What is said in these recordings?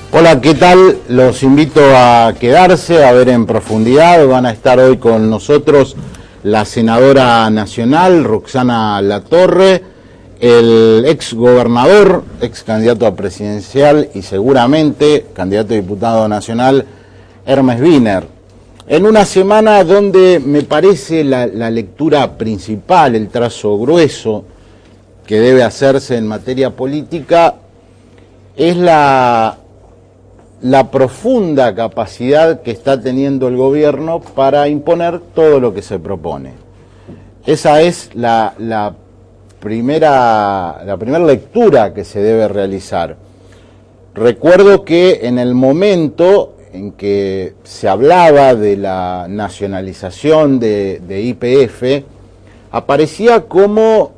Hola, ¿qué tal? Los invito a quedarse, a ver en profundidad. Van a estar hoy con nosotros la senadora nacional, Roxana Latorre, el ex gobernador, ex candidato a presidencial y seguramente candidato a diputado nacional, Hermes Wiener. En una semana donde me parece la lectura principal, el trazo grueso que debe hacerse en materia política, es la profunda capacidad que está teniendo el gobierno para imponer todo lo que se propone. Esa es la primera lectura que se debe realizar. Recuerdo que en el momento en que se hablaba de la nacionalización de YPF, aparecía como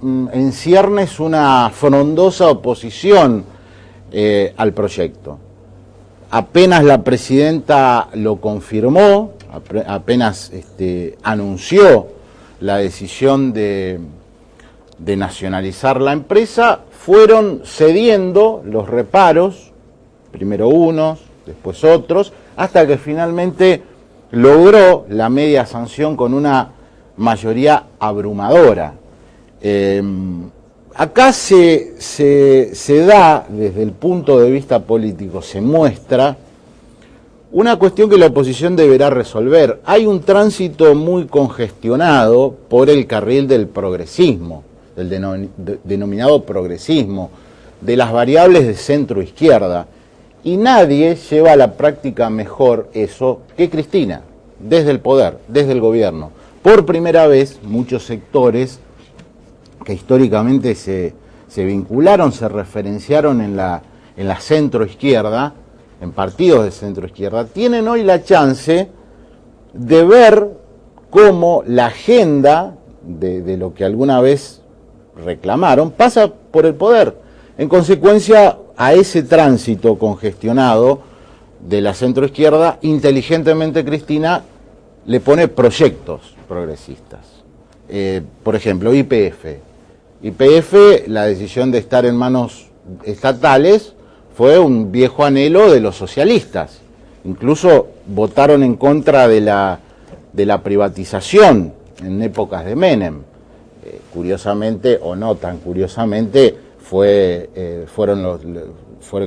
en ciernes una frondosa oposición al proyecto. Apenas la presidenta lo confirmó, apenas anunció la decisión de nacionalizar la empresa, fueron cediendo los reparos, primero unos, después otros, hasta que finalmente logró la media sanción con una mayoría abrumadora. Acá se da, desde el punto de vista político, se muestra una cuestión que la oposición deberá resolver. Hay un tránsito muy congestionado por el carril del progresismo, del denominado progresismo, de las variables de centro-izquierda, y nadie lleva a la práctica mejor eso que Cristina, desde el poder, desde el gobierno. Por primera vez, muchos sectores que históricamente se vincularon, se referenciaron en la centroizquierda, en partidos de centroizquierda, tienen hoy la chance de ver cómo la agenda de lo que alguna vez reclamaron pasa por el poder. En consecuencia, a ese tránsito congestionado de la centroizquierda, inteligentemente Cristina le pone proyectos progresistas. Por ejemplo, YPF, la decisión de estar en manos estatales fue un viejo anhelo de los socialistas. Incluso votaron en contra de la privatización en épocas de Menem. Curiosamente, o no tan curiosamente, fue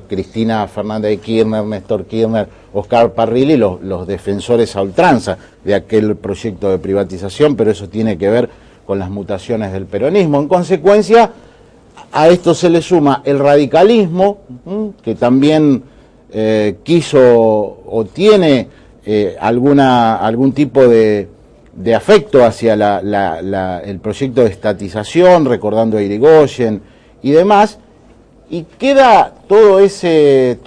Cristina Fernández de Kirchner, Néstor Kirchner, Oscar Parrilli los defensores a ultranza de aquel proyecto de privatización, pero eso tiene que ver con las mutaciones del peronismo. En consecuencia, a esto se le suma el radicalismo, que también quiso o tiene algún tipo de afecto hacia el proyecto de estatización, recordando a Irigoyen y demás, y queda todo ese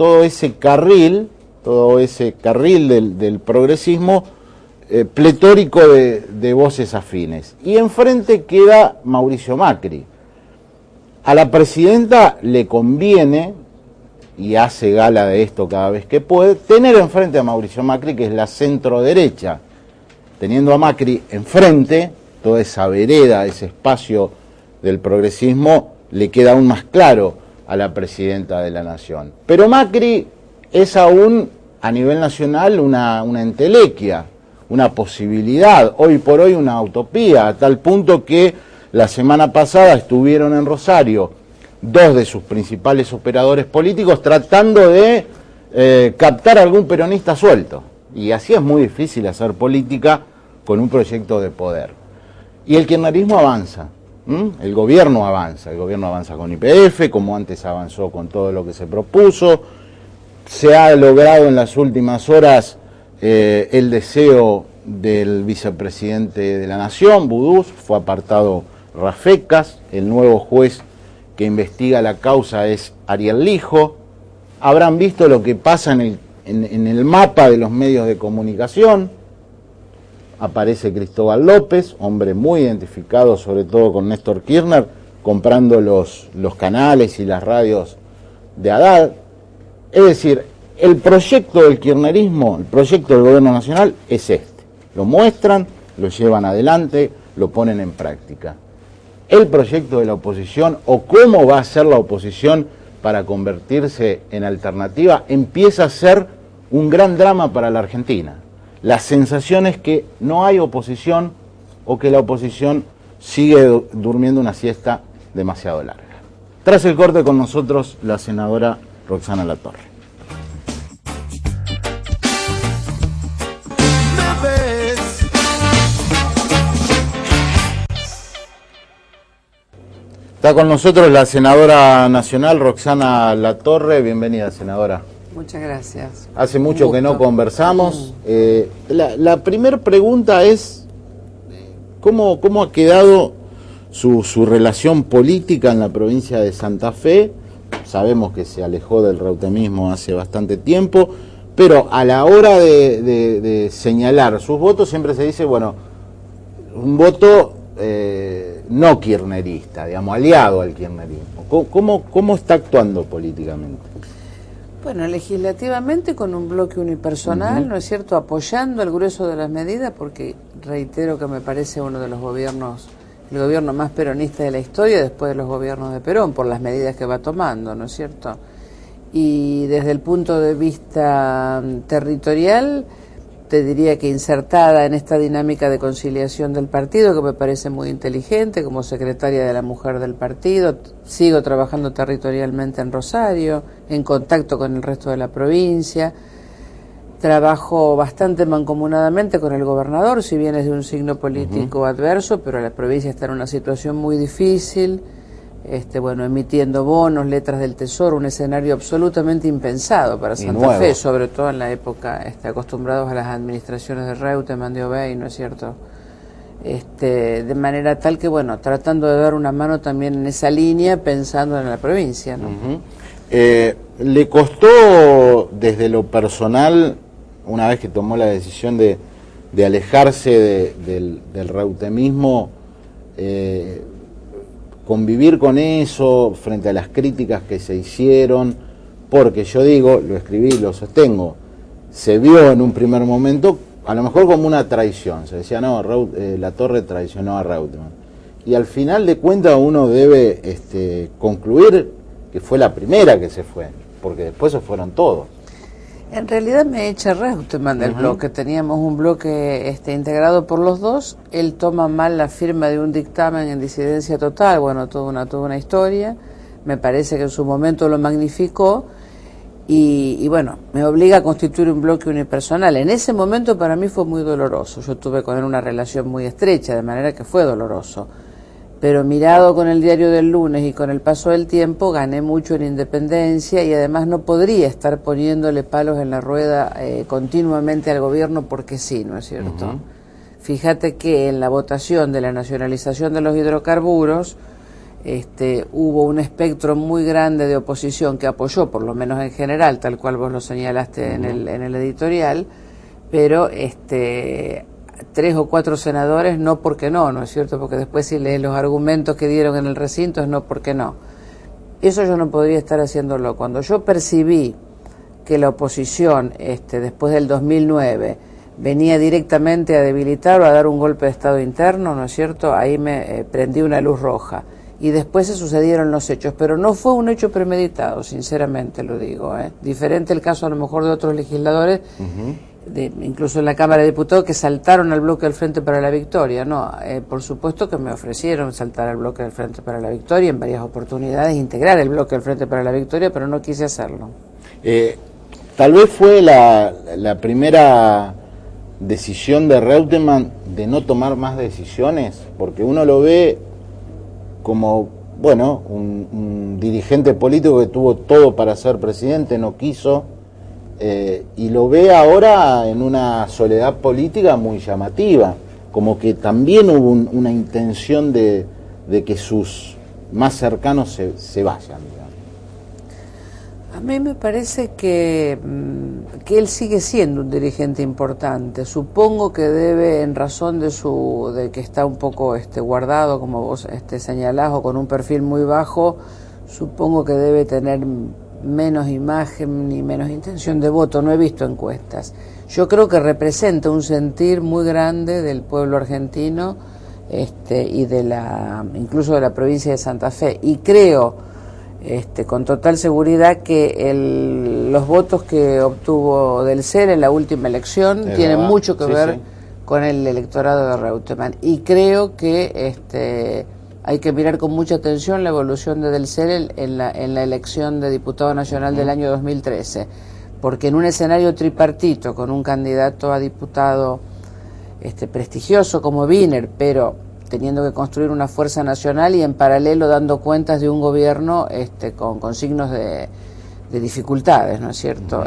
carril del progresismo pletórico de voces afines. Y enfrente queda Mauricio Macri. A la presidenta le conviene, y hace gala de esto cada vez que puede, tener enfrente a Mauricio Macri, que es la centro-derecha. Teniendo a Macri enfrente, toda esa vereda, ese espacio del progresismo, le queda aún más claro a la presidenta de la Nación. Pero Macri es aún, a nivel nacional, una entelequia, una posibilidad, hoy por hoy una utopía, a tal punto que la semana pasada estuvieron en Rosario dos de sus principales operadores políticos tratando de captar a algún peronista suelto. Y así es muy difícil hacer política con un proyecto de poder. Y el kirchnerismo avanza, el gobierno avanza con YPF, como antes avanzó con todo lo que se propuso. Se ha logrado en las últimas horas el deseo del vicepresidente de la Nación, Budús, fue apartado Rafecas, el nuevo juez que investiga la causa es Ariel Lijo. Habrán visto lo que pasa en el mapa de los medios de comunicación. Aparece Cristóbal López, hombre muy identificado sobre todo con Néstor Kirchner, comprando los canales y las radios de Haddad. Es decir, el proyecto del kirchnerismo, el proyecto del gobierno nacional es este. Lo muestran, lo llevan adelante, lo ponen en práctica. El proyecto de la oposición, o cómo va a ser la oposición para convertirse en alternativa, empieza a ser un gran drama para la Argentina. La sensación es que no hay oposición o que la oposición sigue durmiendo una siesta demasiado larga. Tras el corte, con nosotros la senadora Roxana Latorre. Está con nosotros la senadora nacional Roxana Latorre. Bienvenida, senadora. Muchas gracias. Hace mucho que no conversamos. La primera pregunta es, ¿cómo ha quedado su relación política en la provincia de Santa Fe? Sabemos que se alejó del reutemismo hace bastante tiempo, pero a la hora de señalar sus votos siempre se dice, bueno, un voto no kirchnerista, digamos, aliado al kirchnerismo. ¿Cómo está actuando políticamente? Bueno, legislativamente con un bloque unipersonal, ¿no es cierto?, apoyando el grueso de las medidas, porque reitero que me parece uno de los gobiernos, el gobierno más peronista de la historia después de los gobiernos de Perón, por las medidas que va tomando, ¿no es cierto? Y desde el punto de vista territorial, te diría que insertada en esta dinámica de conciliación del partido, que me parece muy inteligente, como secretaria de la mujer del partido, sigo trabajando territorialmente en Rosario, en contacto con el resto de la provincia, trabajo bastante mancomunadamente con el gobernador, si bien es de un signo político adverso, pero la provincia está en una situación muy difícil, bueno, emitiendo bonos, letras del tesoro, un escenario absolutamente impensado para Santa Fe, sobre todo en la época acostumbrados a las administraciones de Reutemann, de Obey, ¿no es cierto? De manera tal que, bueno, tratando de dar una mano también en esa línea, pensando en la provincia, ¿no? ¿Le costó desde lo personal, una vez que tomó la decisión de alejarse del reutemismo, convivir con eso frente a las críticas que se hicieron? Porque yo digo, lo escribí, lo sostengo, se vio en un primer momento a lo mejor como una traición, se decía, no, Latorre traicionó a Reutemann, y al final de cuentas uno debe concluir que fue la primera que se fue, porque después se fueron todos. En realidad me echa Reutemann del bloque, teníamos un bloque integrado por los dos, él toma mal la firma de un dictamen en disidencia total, bueno, toda una historia, me parece que en su momento lo magnificó, y bueno, me obliga a constituir un bloque unipersonal. En ese momento para mí fue muy doloroso, yo tuve con él una relación muy estrecha, de manera que fue doloroso. Pero mirado con el diario del lunes y con el paso del tiempo, gané mucho en independencia y además no podría estar poniéndole palos en la rueda continuamente al gobierno porque sí, ¿no es cierto? Fíjate que en la votación de la nacionalización de los hidrocarburos hubo un espectro muy grande de oposición que apoyó, por lo menos en general, tal cual vos lo señalaste en el editorial, pero 3 o 4 senadores no porque no es cierto, porque después si lees los argumentos que dieron en el recinto es no porque no. Eso yo no podría estar haciéndolo. Cuando yo percibí que la oposición después del 2009 venía directamente a debilitar o a dar un golpe de estado interno, ¿no es cierto? Ahí me prendí una luz roja. Y después se sucedieron los hechos, pero no fue un hecho premeditado, sinceramente lo digo, Diferente el caso a lo mejor de otros legisladores, incluso en la Cámara de Diputados, que saltaron al bloque del Frente para la Victoria. No, por supuesto que me ofrecieron saltar al bloque del Frente para la Victoria en varias oportunidades, integrar el bloque del Frente para la Victoria, pero no quise hacerlo. Tal vez fue la primera decisión de Reutemann de no tomar más decisiones, porque uno lo ve como, bueno, un dirigente político que tuvo todo para ser presidente, no quiso, y lo ve ahora en una soledad política muy llamativa, como que también hubo una intención de que sus más cercanos se vayan, digamos. A mí me parece que él sigue siendo un dirigente importante. Supongo que debe, en razón de que está un poco guardado, como vos señalás, o con un perfil muy bajo, supongo que debe tener menos imagen y menos intención de voto. No he visto encuestas. Yo creo que representa un sentir muy grande del pueblo argentino y incluso de la provincia de Santa Fe. Y creo con total seguridad que los votos que obtuvo Del CER en la última elección tienen mucho que ver con el electorado de Reutemann. Y creo que hay que mirar con mucha atención la evolución de Del CER en la elección de diputado nacional del año 2013, porque en un escenario tripartito, con un candidato a diputado prestigioso como Wiener, pero teniendo que construir una fuerza nacional y en paralelo dando cuentas de un gobierno con signos de dificultades, ¿no es cierto?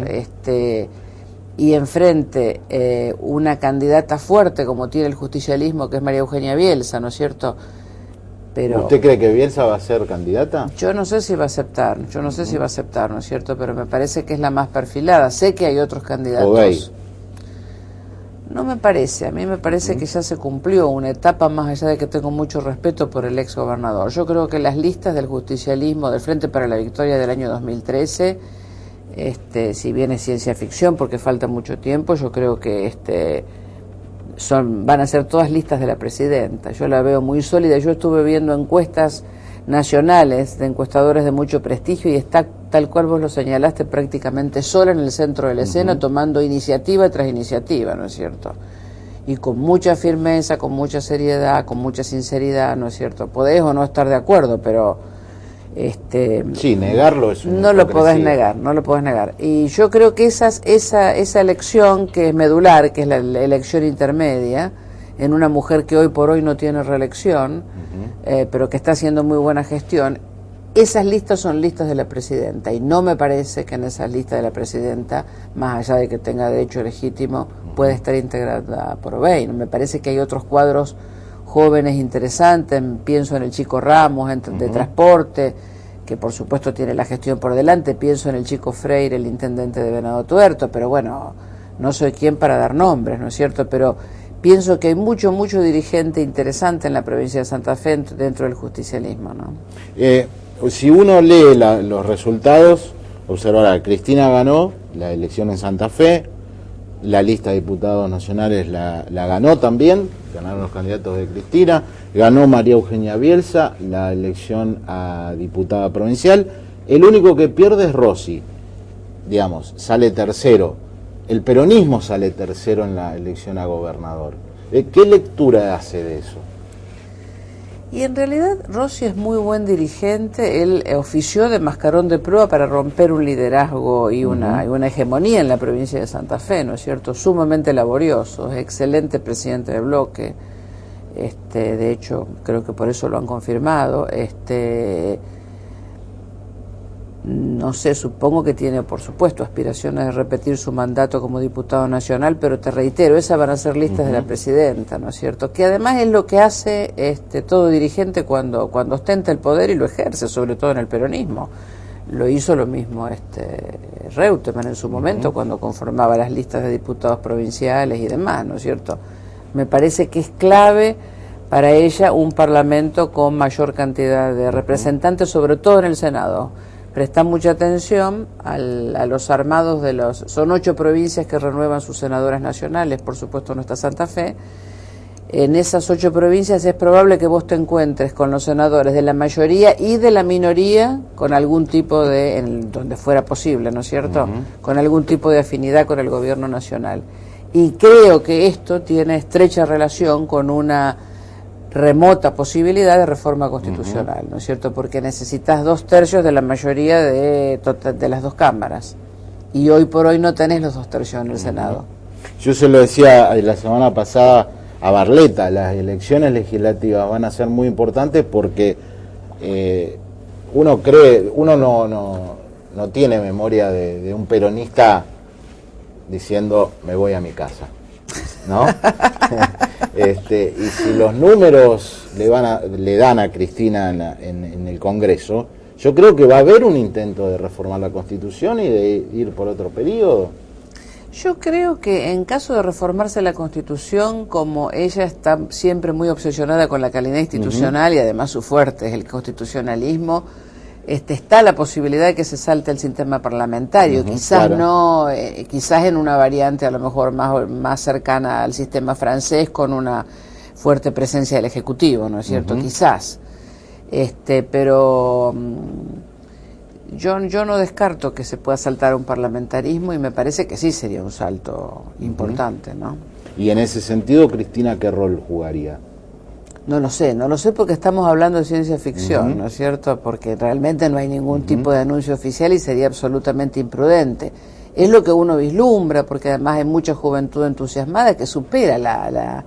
Y enfrente una candidata fuerte como tiene el justicialismo, que es María Eugenia Bielsa, ¿no es cierto? Pero ¿usted cree que Bielsa va a ser candidata? Yo no sé si va a aceptar, ¿no es cierto? Pero me parece que es la más perfilada. Sé que hay otros candidatos. Obey. No me parece, a mí me parece que ya se cumplió una etapa, más allá de que tengo mucho respeto por el ex gobernador. Yo creo que las listas del justicialismo del Frente para la Victoria del año 2013, si bien es ciencia ficción porque falta mucho tiempo, yo creo que van a ser todas listas de la presidenta. Yo la veo muy sólida. Yo estuve viendo encuestas nacionales de encuestadores de mucho prestigio y está, tal cual vos lo señalaste, prácticamente sola en el centro de la escena, tomando iniciativa tras iniciativa, ¿no es cierto? Y con mucha firmeza, con mucha seriedad, con mucha sinceridad, ¿no es cierto? Podés o no estar de acuerdo, pero sí, negarlo es una no lo podés negar. Y yo creo que esa elección que es medular, que es la elección intermedia, en una mujer que hoy por hoy no tiene reelección, pero que está haciendo muy buena gestión, esas listas son listas de la presidenta, y no me parece que en esas listas de la presidenta, más allá de que tenga derecho legítimo, pueda estar integrada por Obey. Me parece que hay otros cuadros jóvenes interesantes, pienso en el Chico Ramos de transporte, que por supuesto tiene la gestión por delante, pienso en el Chico Freire, el intendente de Venado Tuerto, pero bueno, no soy quien para dar nombres, ¿no es cierto? Pero pienso que hay mucho dirigente interesante en la provincia de Santa Fe dentro del justicialismo, ¿no? Si uno lee los resultados, observará, Cristina ganó la elección en Santa Fe, la lista de diputados nacionales la ganó también, ganaron los candidatos de Cristina, ganó María Eugenia Bielsa la elección a diputada provincial, el único que pierde es Rossi, digamos, sale tercero, el peronismo sale tercero en la elección a gobernador. ¿Qué lectura hace de eso? Y en realidad Rossi es muy buen dirigente, él ofició de mascarón de proa para romper un liderazgo y una hegemonía en la provincia de Santa Fe, ¿no es cierto? Sumamente laborioso, es excelente presidente de bloque, de hecho creo que por eso lo han confirmado, no sé, supongo que tiene, por supuesto, aspiraciones de repetir su mandato como diputado nacional, pero te reitero, esas van a ser listas de la presidenta, ¿no es cierto? Que además es lo que hace todo dirigente cuando ostenta el poder y lo ejerce, sobre todo en el peronismo. Lo hizo lo mismo Reutemann en su momento, cuando conformaba las listas de diputados provinciales y demás, ¿no es cierto? Me parece que es clave para ella un parlamento con mayor cantidad de representantes, sobre todo en el Senado. Presta mucha atención a los armados son 8 provincias que renuevan sus senadoras nacionales, por supuesto no está Santa Fe. En esas 8 provincias es probable que vos te encuentres con los senadores de la mayoría y de la minoría con algún tipo donde fuera posible, ¿no es cierto? Con algún tipo de afinidad con el gobierno nacional. Y creo que esto tiene estrecha relación con una remota posibilidad de reforma constitucional, ¿no es cierto? Porque necesitas 2/3 de la mayoría de las 2 cámaras. Y hoy por hoy no tenés los 2/3 en el Senado. Yo se lo decía la semana pasada a Barletta, las elecciones legislativas van a ser muy importantes porque uno no tiene memoria de un peronista diciendo me voy a mi casa, ¿no? Y si los números le dan a Cristina en el Congreso, yo creo que va a haber un intento de reformar la Constitución y de ir por otro periodo. Yo creo que en caso de reformarse la Constitución, como ella está siempre muy obsesionada con la calidad institucional y además su fuerte es el constitucionalismo, está la posibilidad de que se salte el sistema parlamentario, quizás claro. No, quizás en una variante a lo mejor más cercana al sistema francés con una fuerte presencia del Ejecutivo, ¿no es cierto? Quizás, pero Yo no descarto que se pueda saltar a un parlamentarismo y me parece que sí sería un salto importante, ¿no? Y en ese sentido, Cristina, ¿qué rol jugaría? No lo sé porque estamos hablando de ciencia ficción, ¿no es cierto? Porque realmente no hay ningún tipo de anuncio oficial y sería absolutamente imprudente. Es lo que uno vislumbra, porque además hay mucha juventud entusiasmada que supera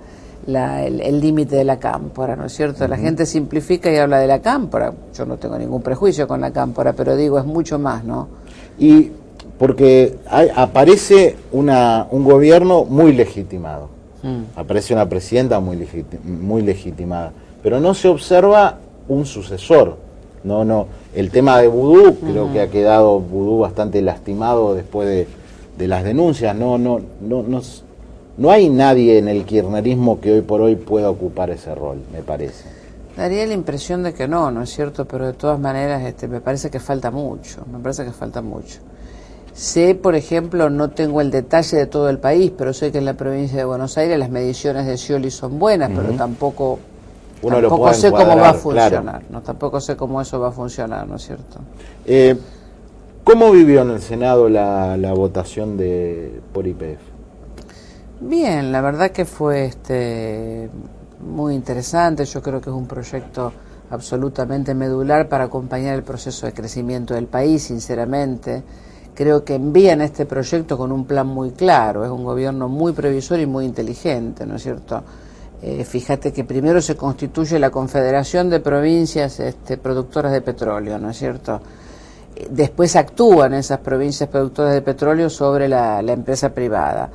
el límite de la cámpora, ¿no es cierto? La gente simplifica y habla de la cámpora. Yo no tengo ningún prejuicio con la cámpora, pero digo, es mucho más, ¿no? Y porque aparece un gobierno muy legitimado. Aparece una presidenta muy legitimada, pero no se observa un sucesor. No, el tema de Vudú, creo que ha quedado Vudú bastante lastimado después de las denuncias. No hay nadie en el kirchnerismo que hoy por hoy pueda ocupar ese rol, me parece. Daría la impresión de que no es cierto, pero de todas maneras me parece que falta mucho, Sé, por ejemplo, no tengo el detalle de todo el país, pero sé que en la provincia de Buenos Aires las mediciones de Scioli son buenas, pero tampoco sé cómo va a funcionar, claro. No, tampoco sé cómo eso va a funcionar, ¿no es cierto? ¿Cómo vivió en el Senado la votación por YPF? Bien, la verdad que fue muy interesante. Yo creo que es un proyecto absolutamente medular para acompañar el proceso de crecimiento del país, sinceramente. Creo que envían este proyecto con un plan muy claro. Es un gobierno muy previsor y muy inteligente, ¿no es cierto? Fíjate que primero se constituye la Confederación de Provincias Productoras de Petróleo, ¿no es cierto? Después actúan esas provincias productoras de petróleo sobre la empresa privada.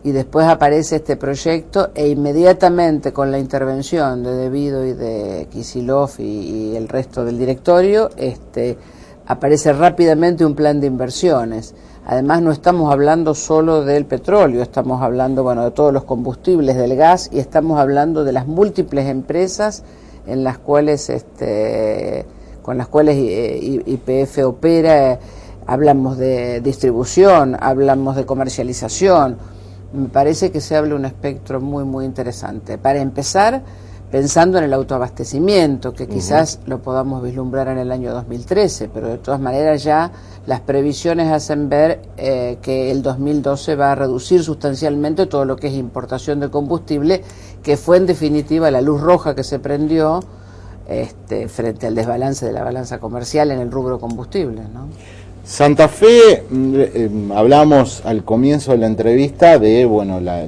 Y después aparece este proyecto e inmediatamente con la intervención de De Vido y de Kicillof y el resto del directorio, aparece rápidamente un plan de inversiones. Además no estamos hablando solo del petróleo, estamos hablando de todos los combustibles, del gas, y estamos hablando de las múltiples empresas en las cuales con las cuales YPF opera. Hablamos de distribución, hablamos de comercialización. Me parece que se abre un espectro muy, muy interesante. Para empezar, pensando en el autoabastecimiento, que quizás lo podamos vislumbrar en el año 2013, pero de todas maneras ya las previsiones hacen ver que el 2012 va a reducir sustancialmente todo lo que es importación de combustible, que fue en definitiva la luz roja que se prendió frente al desbalance de la balanza comercial en el rubro combustible, ¿no? Santa Fe, hablamos al comienzo de la entrevista de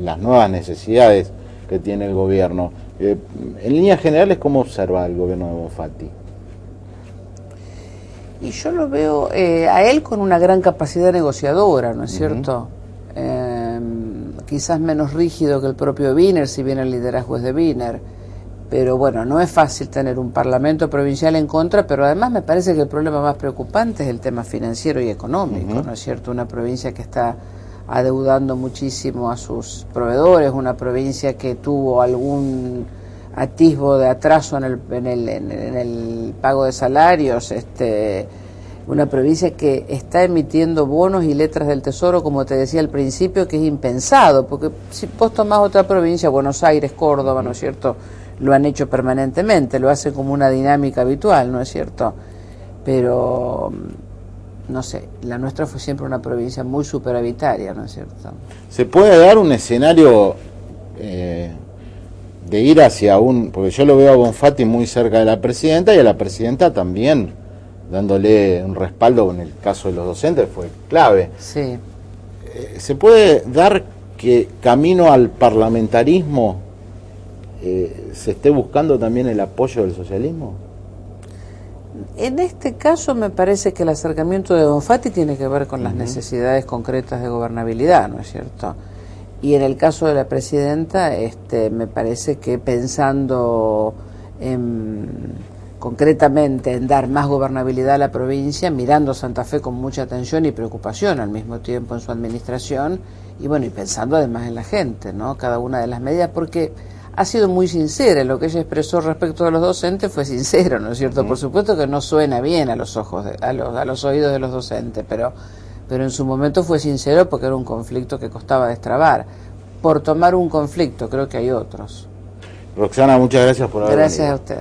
las nuevas necesidades que tiene el gobierno. En líneas generales, ¿cómo observa el gobierno de Bonfatti? Y yo lo veo a él con una gran capacidad negociadora, ¿no es cierto? Quizás menos rígido que el propio Wiener, si bien el liderazgo es de Wiener. Pero no es fácil tener un parlamento provincial en contra, pero además me parece que el problema más preocupante es el tema financiero y económico, ¿no es cierto? Una provincia que está adeudando muchísimo a sus proveedores, una provincia que tuvo algún atisbo de atraso en el pago de salarios, una provincia que está emitiendo bonos y letras del Tesoro, como te decía al principio, que es impensado, porque si vos tomás otra provincia, Buenos Aires, Córdoba, ¿no es cierto?, lo han hecho permanentemente, lo hacen como una dinámica habitual, ¿no es cierto? Pero, no sé, la nuestra fue siempre una provincia muy superavitaria, ¿no es cierto? ¿Se puede dar un escenario de ir hacia porque yo lo veo a Bonfatti muy cerca de la presidenta y a la presidenta también, dándole un respaldo en el caso de los docentes, fue clave. Sí. ¿Se puede dar que camino al parlamentarismo se esté buscando también el apoyo del socialismo? En este caso me parece que el acercamiento de Bonfatti tiene que ver con las necesidades concretas de gobernabilidad, ¿no es cierto? Y en el caso de la presidenta, me parece que pensando concretamente en dar más gobernabilidad a la provincia, mirando Santa Fe con mucha atención y preocupación al mismo tiempo en su administración, y pensando además en la gente, ¿no? Cada una de las medidas, porque ha sido muy sincera. Lo que ella expresó respecto de los docentes fue sincero, ¿no es cierto? Por supuesto que no suena bien a los ojos, a los oídos de los docentes, pero en su momento fue sincero porque era un conflicto que costaba destrabar. Por tomar un conflicto, creo que hay otros. Roxana, muchas gracias por haber venido. Gracias a usted.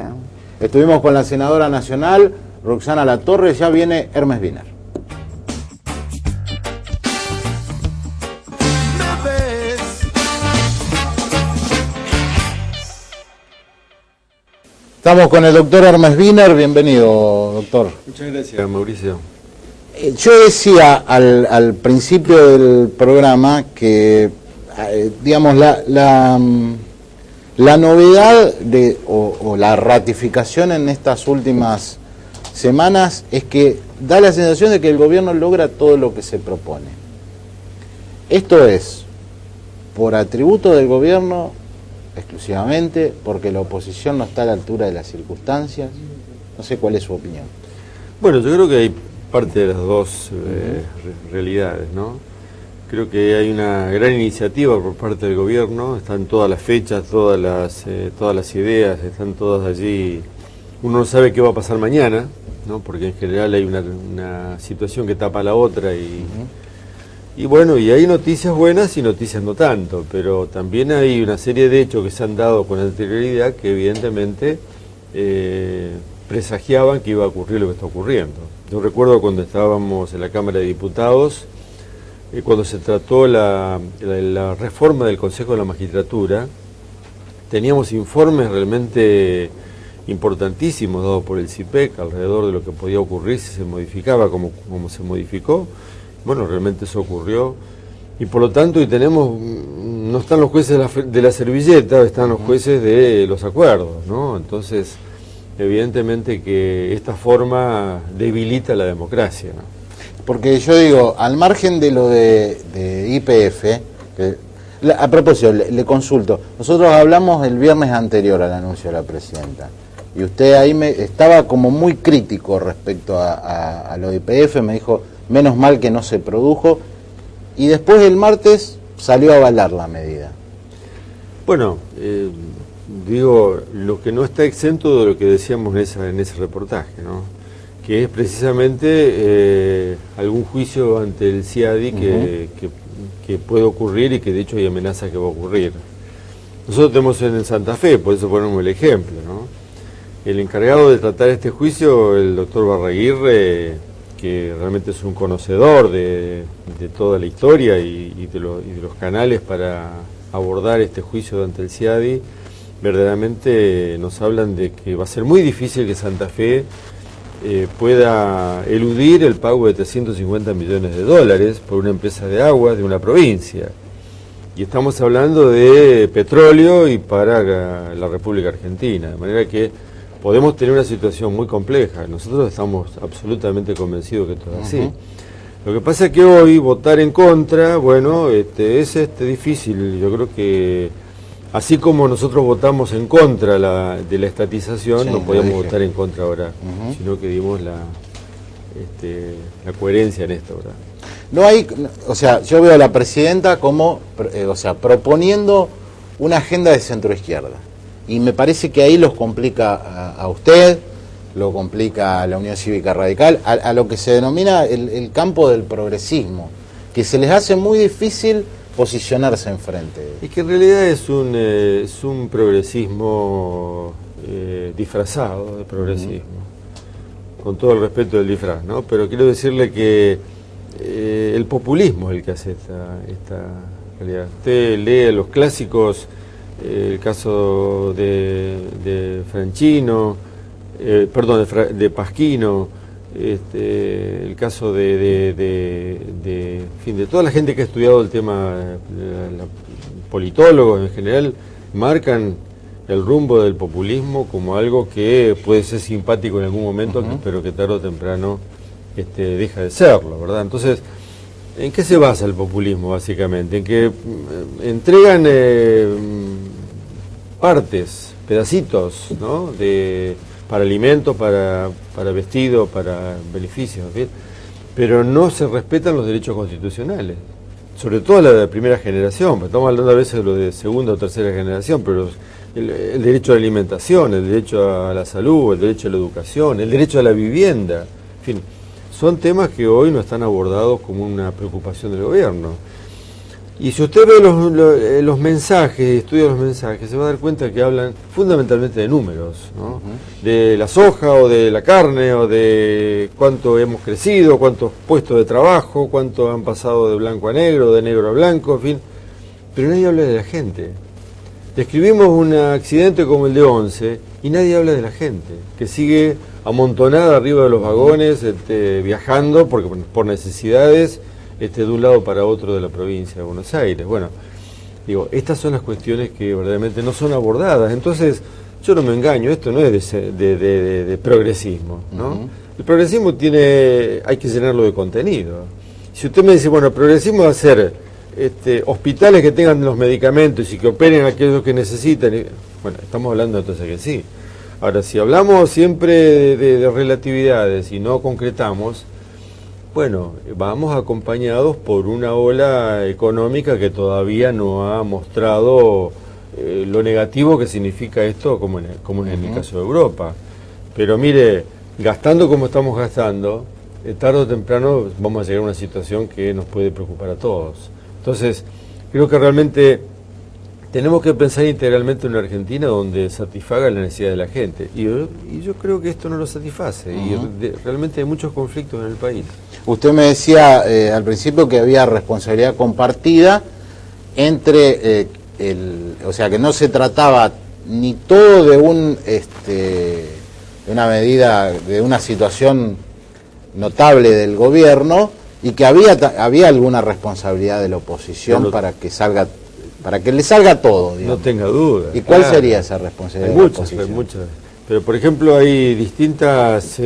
Estuvimos con la senadora nacional, Roxana Latorre. Ya viene Hermes Wiener. Estamos con el doctor Hermes Wiener, bienvenido, doctor. Muchas gracias, Mauricio. Yo decía al principio del programa que, digamos, la novedad o la ratificación en estas últimas semanas es que da la sensación de que el gobierno logra todo lo que se propone. Esto es por atributo del gobierno exclusivamente, porque la oposición no está a la altura de las circunstancias. No sé cuál es su opinión. Bueno, yo creo que hay parte de las dos realidades, ¿no? Creo que hay una gran iniciativa por parte del gobierno, están todas las fechas, todas las ideas, están todas allí. Uno no sabe qué va a pasar mañana, ¿no? Porque en general hay una situación que tapa la otra y bueno, y hay noticias buenas y noticias no tanto, pero también hay una serie de hechos que se han dado con anterioridad que evidentemente presagiaban que iba a ocurrir lo que está ocurriendo. Yo recuerdo cuando estábamos en la Cámara de Diputados, cuando se trató la reforma del Consejo de la Magistratura, teníamos informes realmente importantísimos dados por el CIPEC alrededor de lo que podía ocurrir si se modificaba como se modificó. Bueno, realmente eso ocurrió y por lo tanto no están los jueces de la servilleta, están los jueces de los acuerdos, ¿no? Entonces, evidentemente que esta forma debilita la democracia, ¿no? Porque yo digo, al margen de lo de YPF, a propósito, le consulto, nosotros hablamos el viernes anterior al anuncio de la presidenta, y usted ahí estaba como muy crítico respecto a lo de YPF, me dijo, menos mal que no se produjo, y después el martes salió a avalar la medida. Bueno, digo, lo que no está exento de lo que decíamos en ese reportaje, ¿no? Que es precisamente algún juicio ante el CIADI que puede ocurrir y que de hecho hay amenazas que va a ocurrir. Nosotros tenemos en Santa Fe, por eso ponemos el ejemplo, ¿no? El encargado de tratar este juicio, el doctor Barraguirre, que realmente es un conocedor de toda la historia y de los canales para abordar este juicio ante el CIADI, verdaderamente nos hablan de que va a ser muy difícil que Santa Fe pueda eludir el pago de 350 millones de dólares por una empresa de aguas de una provincia. Y estamos hablando de petróleo y para la República Argentina, de manera que podemos tener una situación muy compleja. Nosotros estamos absolutamente convencidos que esto es así. Lo que pasa es que hoy votar en contra, bueno, es difícil. Yo creo que así como nosotros votamos en contra de la estatización, no podíamos votar en contra ahora, sino que dimos la coherencia en esto, ¿verdad? No hay, o sea, yo veo a la presidenta como, proponiendo una agenda de centroizquierda. Y me parece que ahí los complica a usted, lo complica a la Unión Cívica Radical, a lo que se denomina el campo del progresismo, que se les hace muy difícil posicionarse enfrente. Es que en realidad es un progresismo disfrazado de progresismo, con todo el respeto del disfraz, ¿no? Pero quiero decirle que el populismo es el que hace esta realidad. Usted lee los clásicos, el caso de Franchino, de Pasquino, el caso de toda la gente que ha estudiado el tema, politólogos en general, marcan el rumbo del populismo como algo que puede ser simpático en algún momento, pero que tarde o temprano deja de serlo, ¿verdad? Entonces, ¿en qué se basa el populismo básicamente? En que entregan partes, pedacitos, ¿no? Para alimentos, para vestido, para beneficios, ¿bien? Pero no se respetan los derechos constitucionales, sobre todo la de primera generación, estamos hablando a veces de lo de segunda o tercera generación, pero el derecho a la alimentación, el derecho a la salud, el derecho a la educación, el derecho a la vivienda, en fin, son temas que hoy no están abordados como una preocupación del gobierno. Y si usted ve los mensajes, estudia los mensajes, se va a dar cuenta que hablan fundamentalmente de números, ¿no? De la soja o de la carne o de cuánto hemos crecido, cuántos puestos de trabajo, cuánto han pasado de blanco a negro, de negro a blanco, en fin. Pero nadie habla de la gente. describimos un accidente como el de Once y nadie habla de la gente, que sigue amontonada arriba de los vagones, viajando por necesidades de un lado para otro de la provincia de Buenos Aires. Bueno, digo, estas son las cuestiones que verdaderamente no son abordadas. Entonces, yo no me engaño, esto no es de progresismo, ¿no? El progresismo hay que llenarlo de contenido. Si usted me dice, bueno, el progresismo va a ser hospitales que tengan los medicamentos y que operen a aquellos que necesitan, bueno, estamos hablando entonces que sí. Ahora, si hablamos siempre de relatividades y no concretamos, bueno, vamos acompañados por una ola económica que todavía no ha mostrado lo negativo que significa esto, como en el caso de Europa. Pero mire, gastando como estamos gastando, tarde o temprano vamos a llegar a una situación que nos puede preocupar a todos. Entonces, creo que realmente tenemos que pensar integralmente en una Argentina donde satisfaga la necesidad de la gente. Y yo creo que esto no lo satisface. Y realmente hay muchos conflictos en el país. Usted me decía al principio que había responsabilidad compartida entre o sea, que no se trataba ni todo de una medida, de una situación notable del gobierno, y que había alguna responsabilidad de la oposición para que le salga todo, digamos. No tenga duda. ¿Y cuál sería esa responsabilidad? Hay muchas. Pero, por ejemplo, hay distintas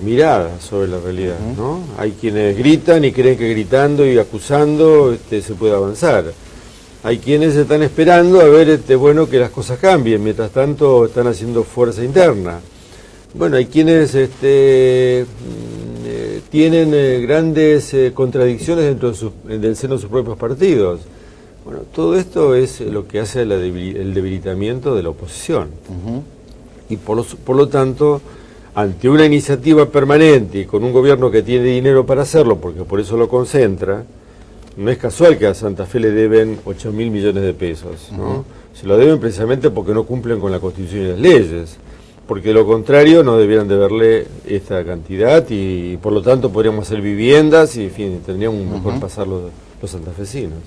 miradas sobre la realidad, ¿no? Hay quienes gritan y creen que gritando y acusando se puede avanzar. Hay quienes están esperando a ver bueno, que las cosas cambien, mientras tanto están haciendo fuerza interna. Bueno, hay quienes tienen grandes contradicciones dentro del seno de sus propios partidos. Bueno, todo esto es lo que hace el debilitamiento de la oposición. Y por lo tanto, ante una iniciativa permanente y con un gobierno que tiene dinero para hacerlo, porque por eso lo concentra, no es casual que a Santa Fe le deben 8.000 millones de pesos, ¿no? Se lo deben precisamente porque no cumplen con la Constitución y las leyes, porque de lo contrario no debieran deberle esta cantidad y por lo tanto podríamos hacer viviendas y en fin, tendríamos mejor pasar los santafesinos.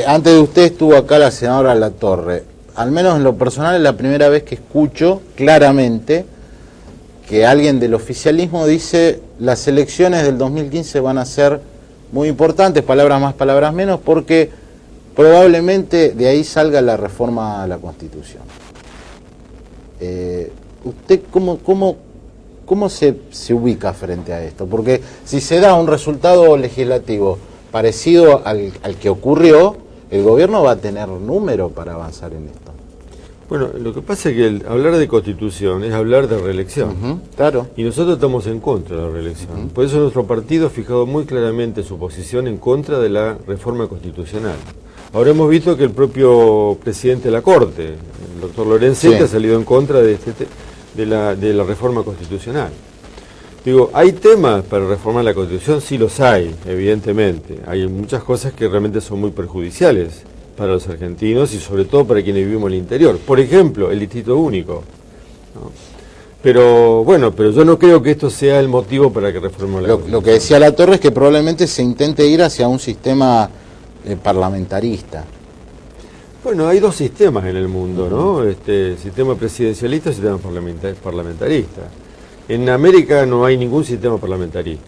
Antes de usted estuvo acá la senadora Latorre. Al menos en lo personal es la primera vez que escucho claramente que alguien del oficialismo dice las elecciones del 2015 van a ser muy importantes, palabras más, palabras menos, porque probablemente de ahí salga la reforma a la Constitución. ¿Usted cómo se ubica frente a esto? Porque si se da un resultado legislativo parecido al que ocurrió, el gobierno va a tener número para avanzar en esto. Bueno, lo que pasa es que hablar de Constitución es hablar de reelección. Claro. Y nosotros estamos en contra de la reelección. Por eso nuestro partido ha fijado muy claramente su posición en contra de la reforma constitucional. Ahora hemos visto que el propio presidente de la Corte, el doctor Lorenzetti, ha salido en contra de la reforma constitucional. Digo, ¿hay temas para reformar la Constitución? Sí los hay, evidentemente. Hay muchas cosas que realmente son muy perjudiciales para los argentinos y sobre todo para quienes vivimos en el interior. Por ejemplo, el distrito único, ¿no? Pero bueno, yo no creo que esto sea el motivo para que reformemos la Constitución. Lo que decía Latorre es que probablemente se intente ir hacia un sistema parlamentarista. Bueno, hay dos sistemas en el mundo, ¿no? Sistema presidencialista y sistema parlamentarista. En América no hay ningún sistema parlamentarista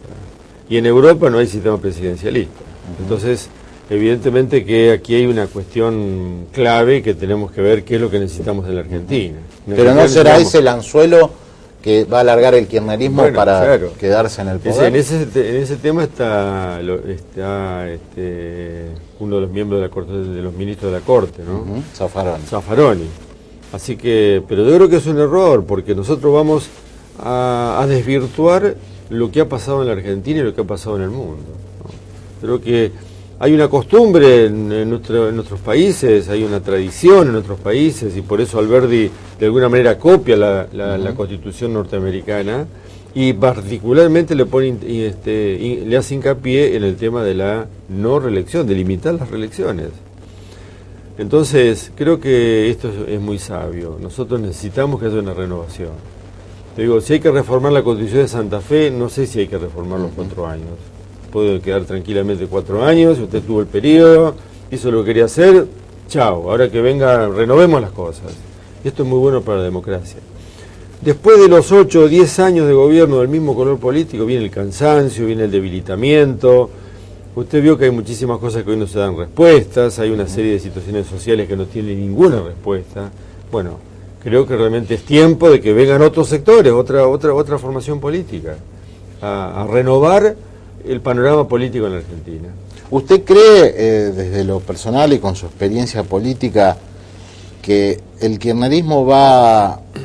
y en Europa no hay sistema presidencialista. Entonces, evidentemente que aquí hay una cuestión clave que tenemos que ver qué es lo que necesitamos en la Argentina. Pero no será ese el anzuelo que va a alargar el kirchnerismo para quedarse en el poder. En ese tema está uno de los miembros de la Corte, de los ministros de la Corte, ¿no? Zaffaroni. Así que, pero yo creo que es un error, porque nosotros vamos a desvirtuar lo que ha pasado en la Argentina y lo que ha pasado en el mundo, ¿no? Creo que hay una costumbre en nuestros países, hay una tradición en nuestros países, y por eso Alberdi de alguna manera copia la Constitución norteamericana y particularmente le hace hincapié en el tema de la no reelección, de limitar las reelecciones. Entonces, creo que esto es muy sabio. Nosotros necesitamos que haya una renovación. Te digo, si hay que reformar la Constitución de Santa Fe, no sé si hay que reformar los 4 años. Puede quedar tranquilamente 4 años, usted tuvo el periodo, hizo lo que quería hacer, chao, ahora que venga, renovemos las cosas. Y esto es muy bueno para la democracia. Después de los 8 o 10 años de gobierno del mismo color político, viene el cansancio, viene el debilitamiento. Usted vio que hay muchísimas cosas que hoy no se dan respuestas, hay una serie de situaciones sociales que no tienen ninguna respuesta. Bueno, creo que realmente es tiempo de que vengan otros sectores, otra formación política, a renovar el panorama político en la Argentina. ¿Usted cree, desde lo personal y con su experiencia política, que el kirchnerismo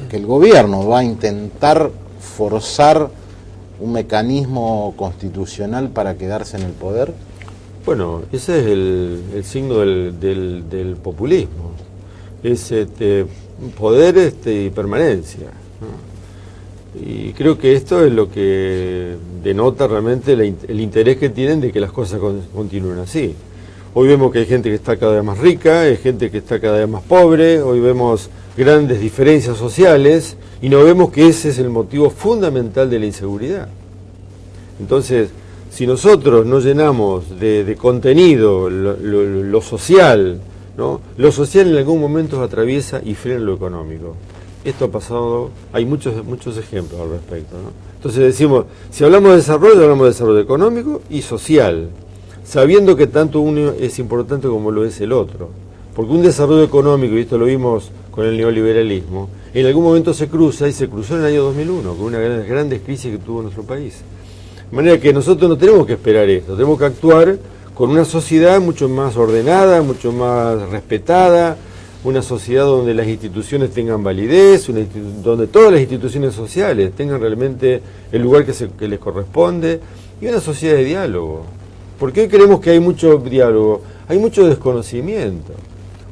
que el gobierno va a intentar forzar un mecanismo constitucional para quedarse en el poder? Bueno, ese es el signo del populismo, es poder y permanencia, ¿no? Y creo que esto es lo que denota realmente el interés que tienen de que las cosas continúen así. Hoy vemos que hay gente que está cada vez más rica, hay gente que está cada vez más pobre, hoy vemos grandes diferencias sociales y no vemos que ese es el motivo fundamental de la inseguridad. Entonces, si nosotros no llenamos de contenido lo social, ¿no? Lo social en algún momento atraviesa y frena lo económico. Esto ha pasado, hay muchos ejemplos al respecto, ¿no? Entonces decimos, si hablamos de desarrollo económico y social, sabiendo que tanto uno es importante como lo es el otro. Porque un desarrollo económico, y esto lo vimos con el neoliberalismo, en algún momento se cruza, y se cruzó en el año 2001, con una de las grandes crisis que tuvo nuestro país. De manera que nosotros no tenemos que esperar esto, tenemos que actuar con una sociedad mucho más ordenada, mucho más respetada, una sociedad donde las instituciones tengan validez, donde todas las instituciones sociales tengan realmente el lugar que les corresponde, y una sociedad de diálogo. Porque hoy creemos que hay mucho diálogo, hay mucho desconocimiento.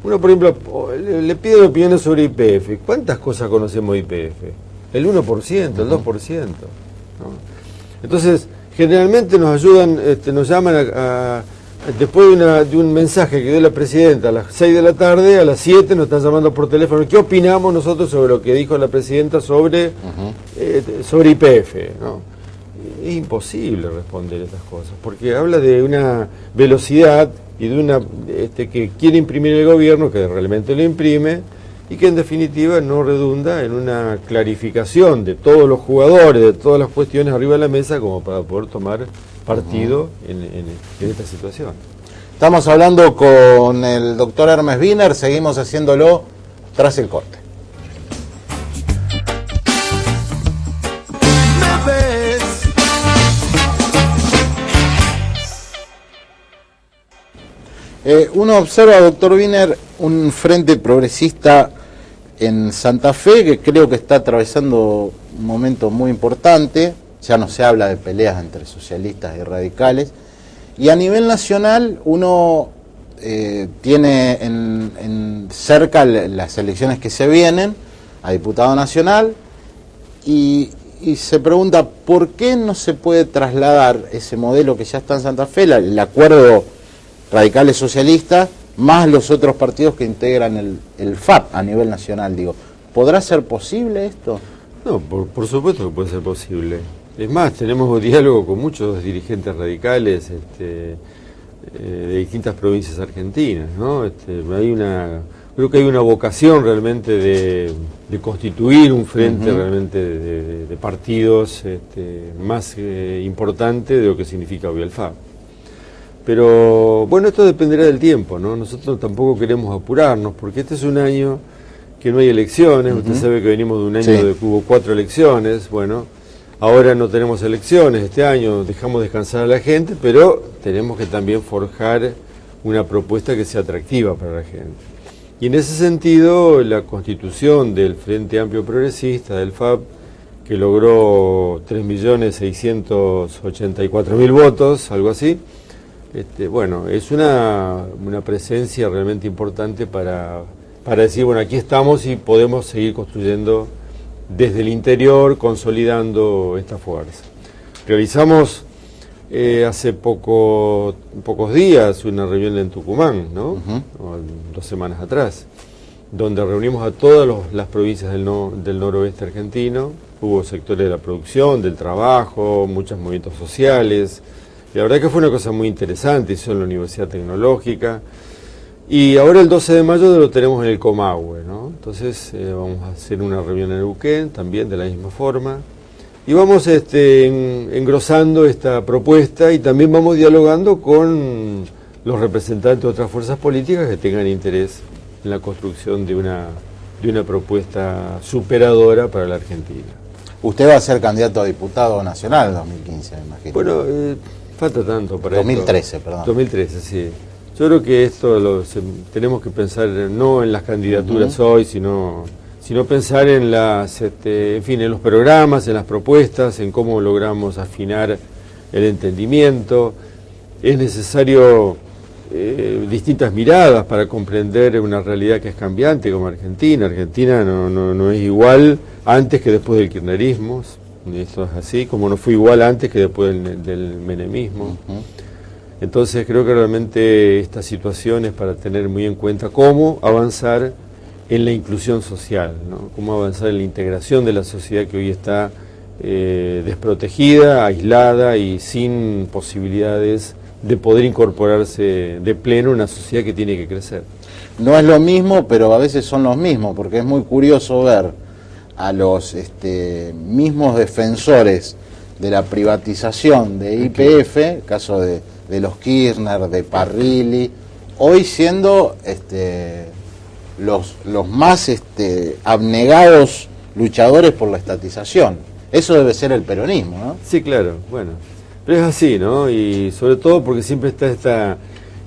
Uno, por ejemplo, le pide opiniones sobre YPF. ¿Cuántas cosas conocemos de YPF? El 1%, el 2%. ¿No? Entonces, generalmente nos ayudan, nos llaman después de un mensaje que dio la presidenta a las 6 de la tarde, a las 7 nos están llamando por teléfono. ¿Qué opinamos nosotros sobre lo que dijo la presidenta sobre YPF? ¿No? Es imposible responder estas cosas, porque habla de una velocidad y de una que quiere imprimir el gobierno, que realmente lo imprime, y que en definitiva no redunda en una clarificación de todos los jugadores, de todas las cuestiones arriba de la mesa, como para poder tomar partido en esta situación. Estamos hablando con el doctor Hermes Wiener, seguimos haciéndolo tras el corte. Uno observa, doctor Wiener, un frente progresista en Santa Fe que creo que está atravesando un momento muy importante. Ya no se habla de peleas entre socialistas y radicales. Y a nivel nacional uno tiene cerca las elecciones que se vienen a diputado nacional y se pregunta por qué no se puede trasladar ese modelo que ya está en Santa Fe, el acuerdo radicales socialistas, más los otros partidos que integran el FAP a nivel nacional. Digo, ¿podrá ser posible esto? No, por supuesto que puede ser posible. Es más, tenemos diálogo con muchos dirigentes radicales de distintas provincias argentinas, ¿no? Creo que hay una vocación realmente de constituir un frente realmente de partidos más importante de lo que significa hoy el FAP. Pero bueno, esto dependerá del tiempo, ¿no? Nosotros tampoco queremos apurarnos, porque este es un año que no hay elecciones. Usted sabe que venimos de un año de que hubo 4 elecciones. Bueno, ahora no tenemos elecciones este año, dejamos descansar a la gente, pero tenemos que también forjar una propuesta que sea atractiva para la gente. Y en ese sentido, la constitución del Frente Amplio Progresista, del FAP, que logró 3.684.000 votos, algo así, bueno, es una presencia realmente importante para decir, bueno, aquí estamos y podemos seguir construyendo desde el interior, consolidando esta fuerza. Realizamos hace pocos días una reunión en Tucumán, ¿no? 2 semanas atrás, donde reunimos a todas las provincias del noroeste argentino. Hubo sectores de la producción, del trabajo, muchos movimientos sociales. La verdad que fue una cosa muy interesante, hizo en la Universidad Tecnológica, Y ahora el 12 de mayo lo tenemos en el Comahue, ¿no? Entonces vamos a hacer una reunión en Neuquén, también de la misma forma. Y vamos engrosando esta propuesta y también vamos dialogando con los representantes de otras fuerzas políticas que tengan interés en la construcción de una propuesta superadora para la Argentina. Usted va a ser candidato a diputado nacional en 2015, me imagino. Bueno, falta tanto para 2013, esto. perdón. 2013, sí. Yo creo que esto tenemos que pensar no en las candidaturas hoy, sino pensar en en los programas, en las propuestas, en cómo logramos afinar el entendimiento. Es necesario distintas miradas para comprender una realidad que es cambiante como Argentina. Argentina no es igual antes que después del kirchnerismo, esto es así, como no fue igual antes que después del menemismo. Entonces creo que realmente esta situación es para tener muy en cuenta cómo avanzar en la inclusión social, ¿no? Cómo avanzar en la integración de la sociedad que hoy está desprotegida, aislada y sin posibilidades de poder incorporarse de pleno a una sociedad que tiene que crecer. No es lo mismo, pero a veces son los mismos, porque es muy curioso ver a los mismos defensores de la privatización de YPF, caso de los Kirchner, de Parrilli, hoy siendo los más abnegados luchadores por la estatización. Eso debe ser el peronismo, ¿no? Sí, claro, bueno. Pero es así, ¿no? Y sobre todo porque siempre está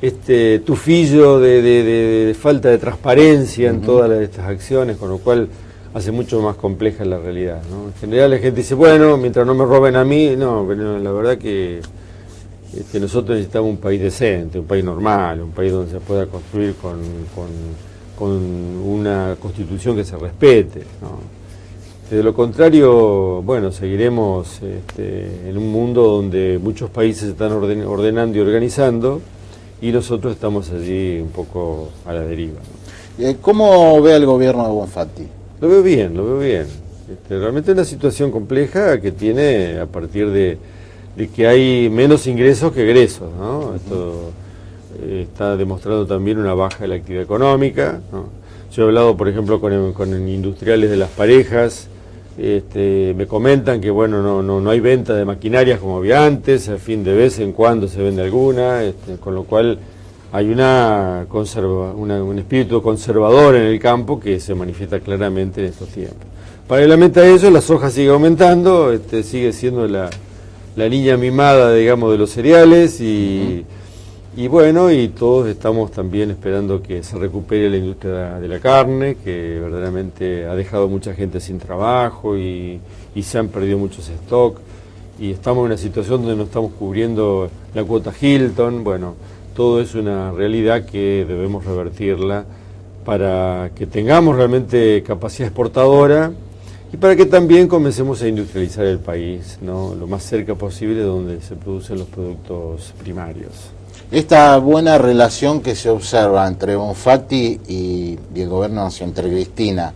este tufillo de falta de transparencia en todas estas acciones, con lo cual hace mucho más compleja la realidad, ¿no? En general la gente dice, bueno, mientras no me roben a mí, no, pero la verdad que nosotros necesitamos un país decente, un país normal, un país donde se pueda construir con una constitución que se respete, ¿no? De lo contrario, bueno, seguiremos en un mundo donde muchos países se están ordenando y organizando y nosotros estamos allí un poco a la deriva, ¿no? ¿Cómo ve el gobierno de Bonfatti? Lo veo bien, lo veo bien. Realmente es una situación compleja que tiene a partir de que hay menos ingresos que egresos, ¿no? Esto está demostrando también una baja de la actividad económica, ¿no? Yo he hablado, por ejemplo, con industriales de las parejas. Me comentan que bueno no hay venta de maquinarias como había antes, a fin de vez en cuando se vende alguna, con lo cual hay un espíritu conservador en el campo que se manifiesta claramente en estos tiempos. Paralelamente a eso, la soja sigue aumentando, sigue siendo la niña mimada, digamos, de los cereales y bueno, y todos estamos también esperando que se recupere la industria de la carne, que verdaderamente ha dejado mucha gente sin trabajo y se han perdido muchos stocks, y estamos en una situación donde no estamos cubriendo la cuota Hilton. Bueno, todo es una realidad que debemos revertirla para que tengamos realmente capacidad exportadora y para que también comencemos a industrializar el país, ¿no? Lo más cerca posible de donde se producen los productos primarios. Esta buena relación que se observa entre Bonfatti y el gobierno nacional, entre Cristina,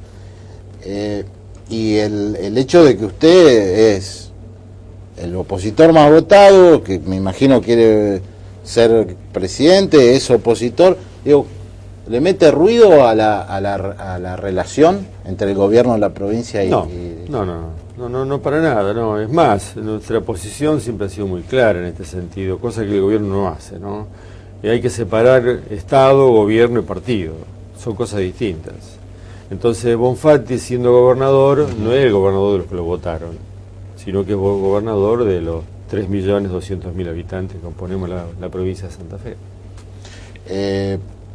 y el hecho de que usted es el opositor más votado, que me imagino quiere ser presidente, es opositor, digo, ¿le mete ruido a la relación entre el gobierno de la provincia y...? No, para nada, no. Es más, nuestra posición siempre ha sido muy clara en este sentido, cosa que el gobierno no hace, ¿no? Hay que separar Estado, gobierno y partido, son cosas distintas. Entonces Bonfatti, siendo gobernador, no es el gobernador de los que lo votaron, sino que es gobernador de los 3.200.000 habitantes que componemos la provincia de Santa Fe.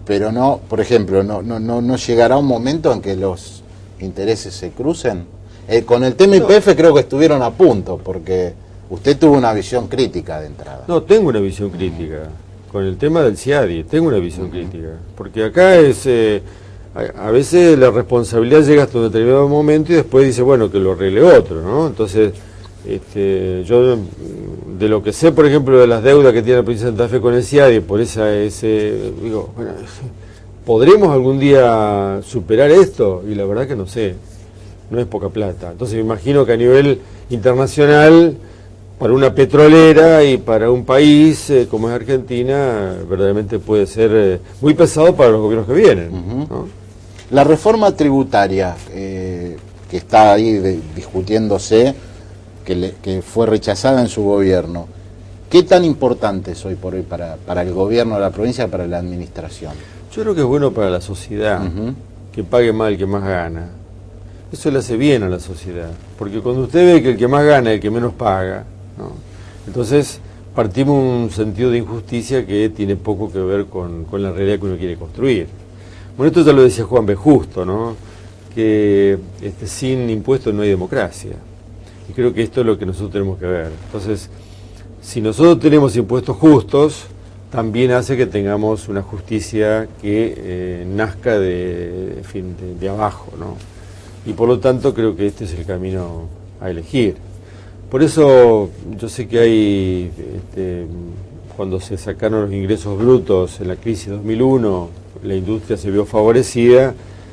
Pero no, por ejemplo, no llegará un momento en que los intereses se crucen. Con el tema YPF creo que estuvieron a punto, porque usted tuvo una visión crítica de entrada. No, tengo una visión crítica. Con el tema del CIADI, tengo una visión crítica. Porque acá a veces la responsabilidad llega hasta un determinado momento y después dice, bueno, que lo arregle otro, ¿no? Entonces, yo de lo que sé, por ejemplo, de las deudas que tiene la provincia de Santa Fe con el CIADI, por digo, bueno, ¿podremos algún día superar esto? Y la verdad que no sé. No es poca plata. Entonces me imagino que a nivel internacional para una petrolera y para un país como es Argentina, verdaderamente puede ser muy pesado para los gobiernos que vienen. ¿No? La reforma tributaria que está ahí discutiéndose, que fue rechazada en su gobierno, ¿qué tan importante es hoy por hoy para el gobierno de la provincia, para la administración? Yo creo que es bueno para la sociedad, que pague más el que más gana. Eso le hace bien a la sociedad, porque cuando usted ve que el que más gana es el que menos paga, ¿no? Entonces partimos un sentido de injusticia que tiene poco que ver con la realidad que uno quiere construir. Bueno, esto ya lo decía Juan B. Justo, ¿no? Que sin impuestos no hay democracia. Y creo que esto es lo que nosotros tenemos que ver. Entonces, si nosotros tenemos impuestos justos, también hace que tengamos una justicia que nazca de abajo, ¿no? Y por lo tanto creo que este es el camino a elegir. Por eso yo sé que hay, cuando se sacaron los ingresos brutos en la crisis 2001, la industria se vio favorecida.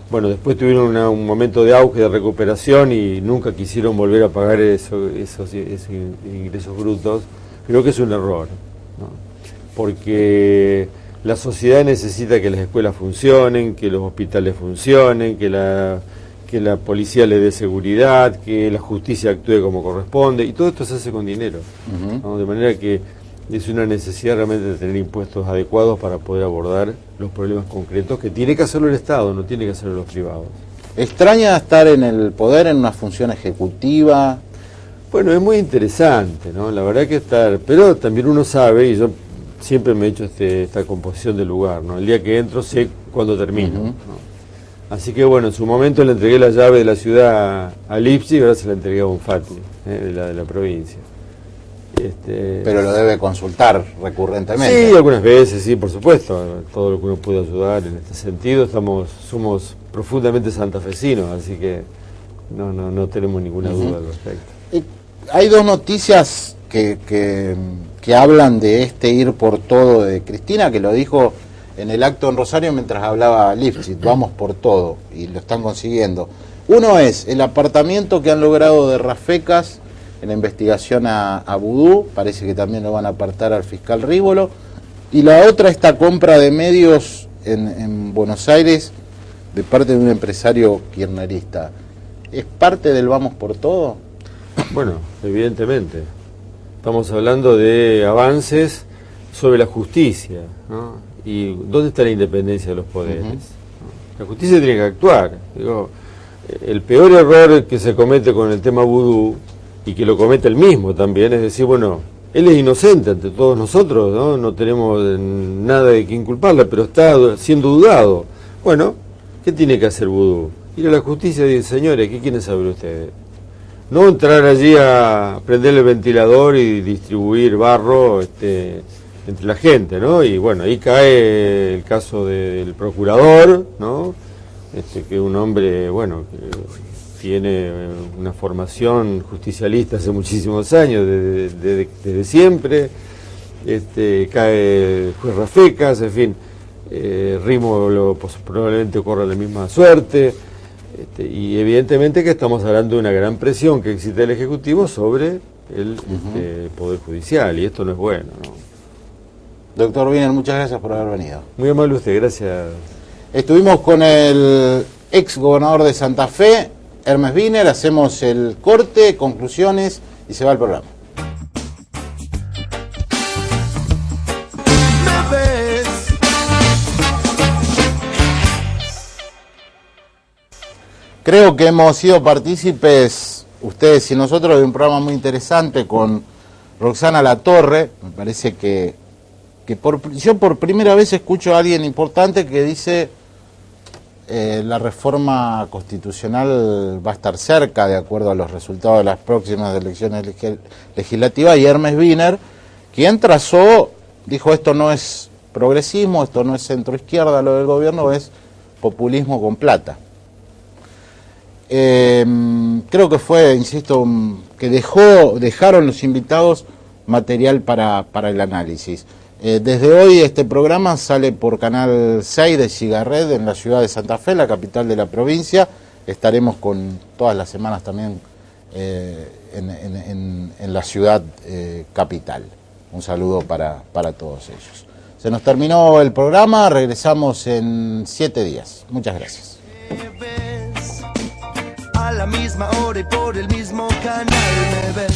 Bueno, después tuvieron un momento de auge, de recuperación y nunca quisieron volver a pagar esos ingresos brutos. Creo que es un error, ¿no? Porque la sociedad necesita que las escuelas funcionen, que los hospitales funcionen, que la policía le dé seguridad, que la justicia actúe como corresponde, y todo esto se hace con dinero, ¿no? De manera que es una necesidad realmente de tener impuestos adecuados para poder abordar los problemas concretos, que tiene que hacerlo el Estado, no tiene que hacerlo los privados. ¿Extraña estar en el poder, en una función ejecutiva? Bueno, es muy interesante, ¿no? La verdad que pero también uno sabe, y yo siempre me he hecho esta composición del lugar, ¿no? El día que entro sé cuándo termino, ¿no? Así que bueno, en su momento le entregué la llave de la ciudad a Lipsi y ahora se la entregué a Bonfatti, de la provincia. Pero lo debe consultar recurrentemente. Sí, algunas veces, sí, por supuesto. Todo lo que uno puede ayudar en este sentido. Somos profundamente santafesinos, así que no tenemos ninguna duda al respecto. Hay dos noticias que hablan de ir por todo de Cristina, que lo dijo en el acto en Rosario mientras hablaba Lipschitz, vamos por todo, y lo están consiguiendo. Uno es el apartamiento que han logrado de Rafecas en la investigación a Vudú, parece que también lo van a apartar al fiscal Rívolo, y la otra, esta compra de medios en Buenos Aires de parte de un empresario kirchnerista. ¿Es parte del vamos por todo? Bueno, evidentemente. Estamos hablando de avances sobre la justicia, ¿no? ¿Y dónde está la independencia de los poderes? La justicia tiene que actuar. Digo, el peor error que se comete con el tema Vudú, y que lo comete él mismo también, es decir, bueno, él es inocente ante todos nosotros, no tenemos nada de que inculparle, pero está siendo dudado. Bueno, ¿qué tiene que hacer Vudú? Ir a la justicia y decir, señores, ¿qué quieren saber ustedes? No entrar allí a prender el ventilador y distribuir barro entre la gente, ¿no? Y bueno, ahí cae el caso del procurador, ¿no? Que es un hombre, bueno, que tiene una formación justicialista hace muchísimos años, desde siempre. Cae el juez Rafecas, en fin, Rimo probablemente corra la misma suerte. Y evidentemente que estamos hablando de una gran presión que existe el Ejecutivo sobre el Poder Judicial, y esto no es bueno, ¿no? Doctor Wiener, muchas gracias por haber venido. Muy amable usted, gracias. Estuvimos con el ex gobernador de Santa Fe, Hermes Wiener, hacemos el corte, conclusiones y se va el programa. Creo que hemos sido partícipes, ustedes y nosotros, de un programa muy interesante con Roxana Latorre. Me parece que yo por primera vez escucho a alguien importante que dice la reforma constitucional va a estar cerca de acuerdo a los resultados de las próximas elecciones legislativas, y Hermes Wiener, quien dijo, esto no es progresismo, esto no es centro-izquierda lo del gobierno, es populismo con plata. Creo que fue, insisto, que dejaron los invitados material para el análisis. Desde hoy este programa sale por Canal 6 de Cigarret en la ciudad de Santa Fe, la capital de la provincia. Estaremos todas las semanas también en la ciudad capital. Un saludo para todos ellos. Se nos terminó el programa, regresamos en 7 días. Muchas gracias. A la misma hora y por el mismo canal me ves.